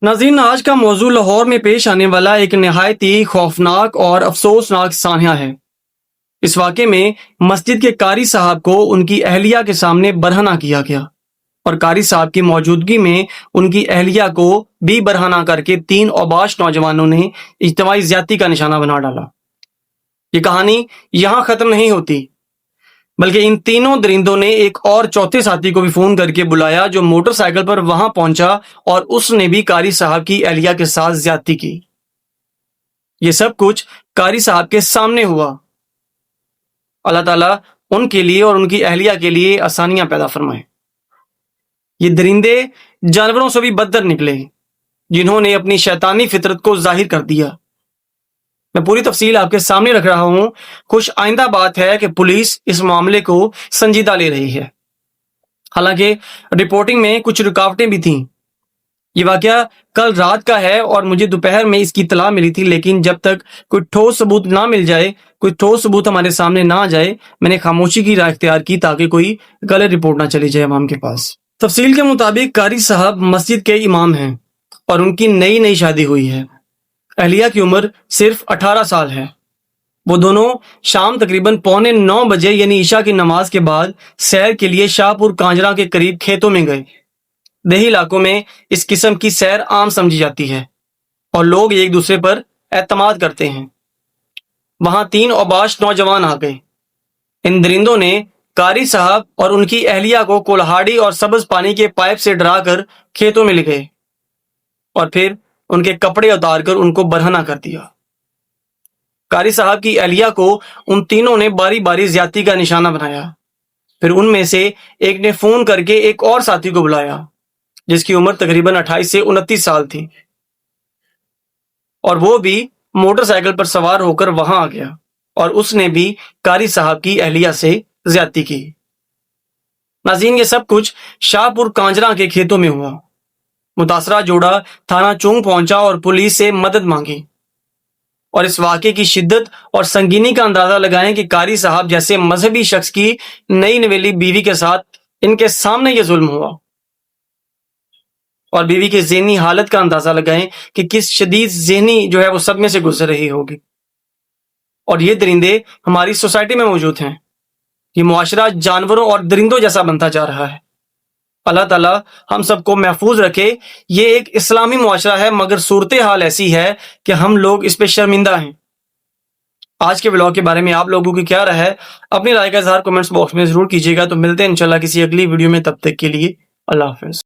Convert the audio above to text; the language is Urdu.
ناظرین، آج کا موضوع لاہور میں پیش آنے والا ایک نہایت ہی خوفناک اور افسوسناک سانحہ ہے۔ اس واقعے میں مسجد کے قاری صاحب کو ان کی اہلیہ کے سامنے برہنہ کیا گیا اور قاری صاحب کی موجودگی میں ان کی اہلیہ کو بھی برہنہ کر کے 3 اوباش نوجوانوں نے اجتماعی زیادتی کا نشانہ بنا ڈالا۔ یہ کہانی یہاں ختم نہیں ہوتی، بلکہ ان تینوں درندوں نے ایک اور چوتھے ساتھی کو بھی فون کر کے بلایا جو موٹر سائیکل پر وہاں پہنچا اور اس نے بھی قاری صاحب کی اہلیہ کے ساتھ زیادتی کی۔ یہ سب کچھ قاری صاحب کے سامنے ہوا۔ اللہ تعالیٰ ان کے لیے اور ان کی اہلیہ کے لیے آسانیاں پیدا فرمائے۔ یہ درندے جانوروں سے بھی بدتر نکلے جنہوں نے اپنی شیطانی فطرت کو ظاہر کر دیا۔ میں پوری تفصیل آپ کے سامنے رکھ رہا ہوں۔ خوش آئندہ بات ہے کہ پولیس اس معاملے کو سنجیدہ لے رہی ہے، حالانکہ رپورٹنگ میں کچھ رکاوٹیں بھی تھیں۔ یہ واقعہ کل رات کا ہے اور مجھے دوپہر میں اس کی اطلاع ملی تھی، لیکن جب تک کوئی ٹھوس ثبوت نہ مل جائے، کوئی ٹھوس ثبوت ہمارے سامنے نہ آ جائے، میں نے خاموشی کی راہ اختیار کی تاکہ کوئی غلط رپورٹ نہ چلی جائے عوام کے پاس۔ تفصیل کے مطابق قاری صاحب مسجد کے امام ہیں اور ان کی نئی شادی ہوئی ہے۔ اہلیہ کی عمر صرف 18 سال ہے۔ وہ دونوں شام تقریباً 8:45 بجے یعنی عشاء کی نماز کے بعد سیر کے لیے شاہ پور کانجرا کے قریب کھیتوں میں گئے۔ دیہی علاقوں میں اس قسم کی سیر عام سمجھی جاتی ہے اور لوگ ایک دوسرے پر اعتماد کرتے ہیں۔ وہاں 3 اوباش نوجوان آ گئے۔ ان درندوں نے قاری صاحب اور ان کی اہلیہ کو کولہاڑی اور سبز پانی کے پائپ سے ڈرا کر کھیتوں میں لے گئے اور پھر ان کے کپڑے اتار کر ان کو برہنہ کر دیا۔ قاری صاحب کی اہلیہ کو ان تینوں نے باری باری زیادتی کا نشانہ بنایا۔ پھر ان میں سے ایک نے فون کر کے ایک اور ساتھی کو بلایا جس کی عمر تقریباً 28 سے 29 سال تھی، اور وہ بھی موٹر سائیکل پر سوار ہو کر وہاں آ گیا اور اس نے بھی قاری صاحب کی اہلیہ سے زیادتی کی۔ ناظرین، یہ سب کچھ شاہ پور کانجرا کے کھیتوں میں ہوا۔ متاثرہ جوڑا تھانہ چونگ پہنچا اور پولیس سے مدد مانگی، اور اس واقعے کی شدت اور سنگینی کا اندازہ لگائیں کہ قاری صاحب جیسے مذہبی شخص کی نئی نویلی بیوی کے ساتھ ان کے سامنے یہ ظلم ہوا، اور بیوی کی ذہنی حالت کا اندازہ لگائیں کہ کس شدید ذہنی وہ صدمے سے گزر رہی ہوگی۔ اور یہ درندے ہماری سوسائٹی میں موجود ہیں۔ یہ معاشرہ جانوروں اور درندوں جیسا بنتا جا رہا ہے۔ اللہ تعالیٰ ہم سب کو محفوظ رکھے۔ یہ ایک اسلامی معاشرہ ہے، مگر صورتحال ایسی ہے کہ ہم لوگ اس پہ شرمندہ ہیں۔ آج کے ولاگ کے بارے میں آپ لوگوں کی کیا رائے ہے؟ اپنی رائے کا اظہار کمنٹس باکس میں ضرور کیجیے گا۔ تو ملتے ہیں انشاءاللہ کسی اگلی ویڈیو میں، تب تک کے لیے اللہ حافظ۔